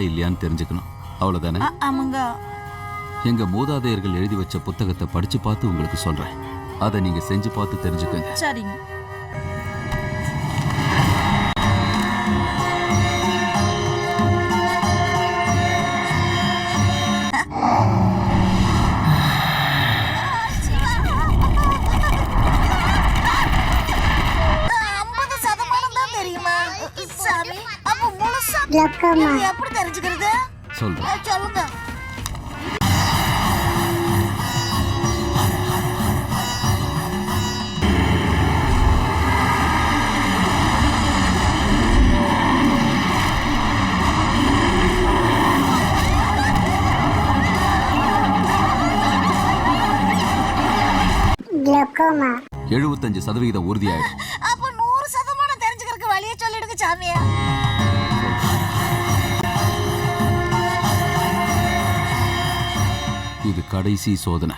இல்லையான்னு தெரிஞ்சுக்கணும், அவ்வளவுதானே? ஆமாங்க. எங்க மூதாதையர்கள் எழுதி வச்ச புத்தகத்தை படிச்சு பார்த்து உங்களுக்கு சொல்றேன். அதை நீங்க செஞ்சு பார்த்து தெரிஞ்சுக்கங்க. சரிங்க. எப்படி தெரிஞ்சுக்கிறது? சொல்றேன். சொல்லுங்க. கிளோக்கோமா 75% உறுதியாயிடும். அப்ப 100% தெரிஞ்சுக்கிறதுக்கு வழியை சொல்லிடுங்க சாமியா. இது கடைசி சோதனை,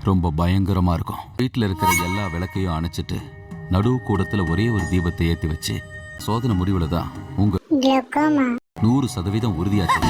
ரொம்ப பயங்கரமா இருக்கும். வீட்டுல இருக்கிற எல்லா விளக்கையும் அணைச்சிட்டு நடு கூடத்துல ஒரே ஒரு தீபத்தை ஏத்தி வச்சு சோதனை முடிவுல தான் உங்க 100% உறுதியாச்சு.